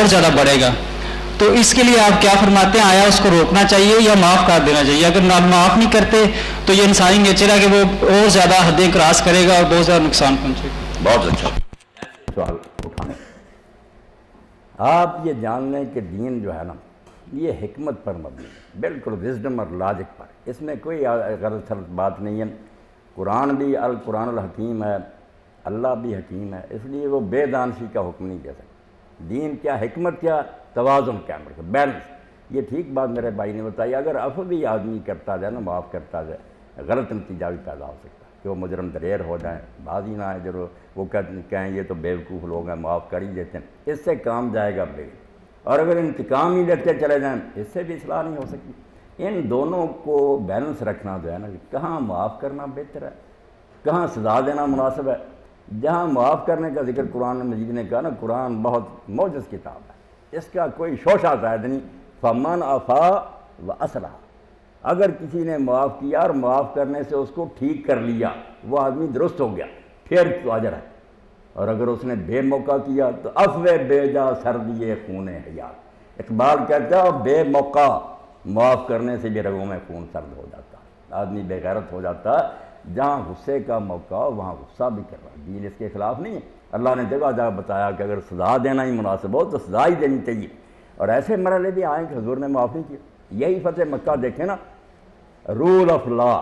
اور زیادہ بڑھے گا. تو اس کے لیے آپ کیا فرماتے ہیں؟ آیا اس کو روکنا چاہیے یا معاف کر دینا چاہیے؟ اگر معاف نہیں کرتے تو یہ انسانی نیچر ہے کہ وہ اور زیادہ حدیں کراس کرے گا اور بہت زیادہ نقصان پہنچے گا. بہت اچھا سوال اٹھانے. آپ یہ جان لیں کہ دین جو ہے نا یہ حکمت پر مبنی ہے، بالکل وزڈم اور لاجک پر. اس میں کوئی غلط سلط بات نہیں ہے. قرآن بھی القرآن الحکیم ہے، اللہ بھی حکیم ہے، اس لیے وہ بے دانشی کا حکم نہیں دے سکتا. دین کیا، حکمت کیا، توازن قائم رکھے، بیلنس. یہ ٹھیک بات میرے بھائی نے بتائی. اگر عفو بھی آدمی کرتا جائے نا، معاف کرتا جائے، غلط نتیجہ بھی پیدا ہو سکتا ہے کہ وہ مجرم دلیر ہو جائیں. بعض ہی نہ ہے جو وہ کہیں یہ تو بیوقوف لوگ ہیں، معاف کر ہی دیتے ہیں. اس سے کام جائے گا بے. اور اگر انتقام ہی لیتے چلے جائیں، اس سے بھی اصلاح نہیں ہو سکتی. ان دونوں کو بیلنس رکھنا جو ہے نا، کہاں معاف کرنا بہتر ہے، کہاں سزا دینا مناسب ہے. جہاں معاف کرنے کا ذکر قرآن مجید نے کہا نا، قرآن بہت معجز کتاب ہے، اس کا کوئی شوشہ زائد نہیں. فمن عفا و اصلح، اگر کسی نے معاف کیا اور معاف کرنے سے اس کو ٹھیک کر لیا، وہ آدمی درست ہو گیا، پھر تو اجر ہے. اور اگر اس نے بے موقع کیا تو عفو بے جا سر دیے خون حیات. اقبال کہتا ہے بے موقع معاف کرنے سے بھی رگوں میں خون سرد ہو جاتا، آدمی بے غیرت ہو جاتا. جہاں غصے کا موقع ہو وہاں غصہ بھی کر رہا ہے. دین اس کے خلاف نہیں ہے. اللہ نے جگہ جگہ بتایا کہ اگر سزا دینا ہی مناسب ہو تو سزا ہی دینی چاہیے. اور ایسے مرحلے بھی آئیں کہ حضور نے معاف نہیں کیا. یہی فتح مکہ دیکھیں نا، رول آف لا.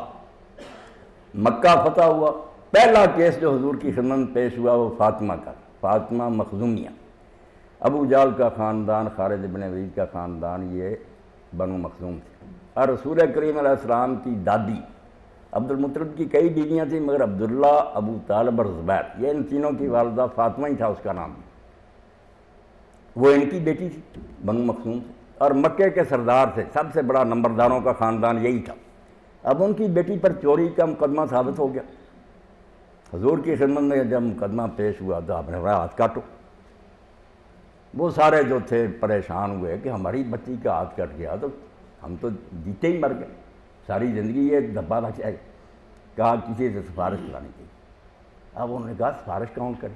مکہ فتح ہوا، پہلا کیس جو حضور کی خدمت میں پیش ہوا وہ فاطمہ کا، فاطمہ مخزومیہ. ابو جہل کا خاندان، خالد بن ولید کا خاندان، یہ بنو مخزوم تھے. اور رسول کریم علیہ السلام کی دادی، عبد المطلب کی کئی بیویاں تھیں مگر عبداللہ، ابو طالب اور زبیر، یہ ان تینوں کی والدہ فاطمہ ہی تھا اس کا نام. وہ ان کی بیٹی تھی، بنو مخزوم تھی، اور مکے کے سردار تھے، سب سے بڑا نمبرداروں کا خاندان یہی تھا. اب ان کی بیٹی پر چوری کا مقدمہ ثابت ہو گیا. حضور کی خدمت میں جب مقدمہ پیش ہوا تو آپ نے کہا ہاتھ کاٹو. وہ سارے جو تھے پریشان ہوئے کہ ہماری بچی کا ہاتھ کٹ گیا تو ہم تو جیتے ہی مر گئے، ساری زندگی یہ دھبا لگ جائے. کہا کسی سے سفارش کرانی چاہیے. اب انہوں نے کہا سفارش کون کرے،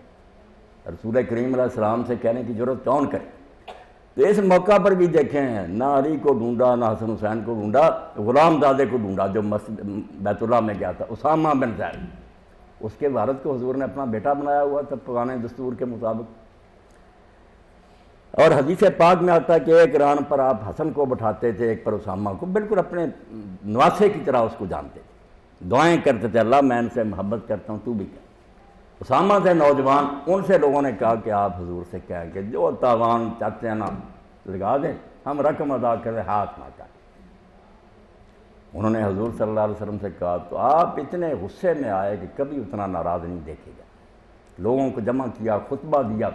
رسول کریم علیہ السلام سے کہنے کی ضرورت کون کرے. تو اس موقع پر بھی دیکھیں، نہ علی کو ڈھونڈا، نہ حسن حسین کو ڈھونڈا، غلام زادے کو ڈھونڈا جو مسجد بیت اللہ میں گیا تھا، اسامہ بن زید. اس کے والد کو حضور نے اپنا بیٹا بنایا ہوا تھا پرانے دستور کے مطابق. اور حدیث پاک میں آتا ہے کہ ایک ران پر آپ حسن کو بٹھاتے تھے، ایک پر اسامہ کو، بالکل اپنے نواسے کی طرح اس کو جانتے تھے. دعائیں کرتے تھے، اللہ میں ان سے محبت کرتا ہوں تو بھی کر. اسامہ سے نوجوان، ان سے لوگوں نے کہا کہ آپ حضور سے کہیں کہ جو تاوان چاہتے ہیں نا لگا دیں، ہم رقم ادا کریں، ہاتھ نہ کہیں. انہوں نے حضور صلی اللہ علیہ وسلم سے کہا تو آپ اتنے غصے میں آئے کہ کبھی اتنا ناراض نہیں دیکھے گا. لوگوں کو جمع کیا، خطبہ دیا،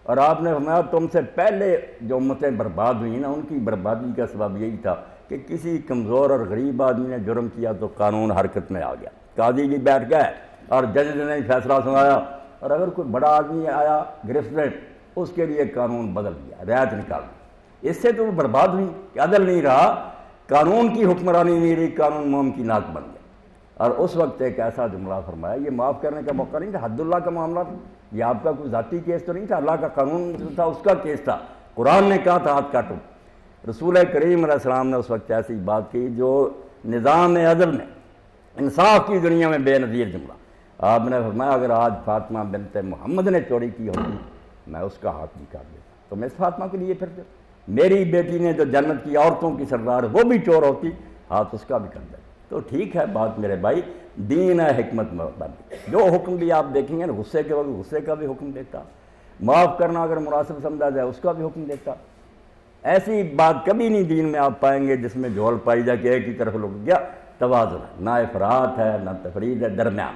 اور آپ نے فرمایا تم سے پہلے جو امتیں برباد ہوئی نا، ان کی بربادی کا سبب یہی تھا کہ کسی کمزور اور غریب آدمی نے جرم کیا تو قانون حرکت میں آ گیا، قاضی بھی بیٹھ گئے اور جج نے فیصلہ سنایا، اور اگر کوئی بڑا آدمی آیا گرفت میں، اس کے لیے قانون بدل دیا، رعایت نکال دی. اس سے تو وہ برباد ہوئی کہ عدل نہیں رہا، قانون کی حکمرانی نہیں رہی، قانون ممکنات بن گیا. اور اس وقت ایک ایسا جملہ فرمایا، یہ معاف کرنے کا موقع نہیں تھا، حد اللہ کا معاملہ تھا، یہ آپ کا کوئی ذاتی کیس تو نہیں تھا، اللہ کا قانون تھا، اس کا کیس تھا. قرآن نے کہا تھا ہاتھ کاٹو. رسول کریم علیہ السلام نے اس وقت ایسی بات کی جو نظام عدل میں، انصاف کی دنیا میں بے نظیر جملہ. آپ نے فرمایا اگر آج فاطمہ بنت محمد نے چوری کی ہوتی میں اس کا ہاتھ بھی کاٹ دیتا. تو میں اس فاطمہ کے لیے پھر میری بیٹی نے جو جنت کی عورتوں کی سردار وہ بھی چور ہوتی، ہاتھ اس کا بھی کر دیتا. تو ٹھیک ہے بات میرے بھائی، دین ہے حکمت بندی. جو حکم بھی آپ دیکھیں گے نا، غصے کے وقت غصے کا بھی حکم دیتا، معاف کرنا اگر مناسب سمجھا جائے اس کا بھی حکم دیتا. ایسی بات کبھی نہیں دین میں آپ پائیں گے جس میں جھول پائی جائے کہ ایک ہی طرف لوگ گیا. توازن ہے، نہ افراط ہے نہ تفرید ہے، درمیان.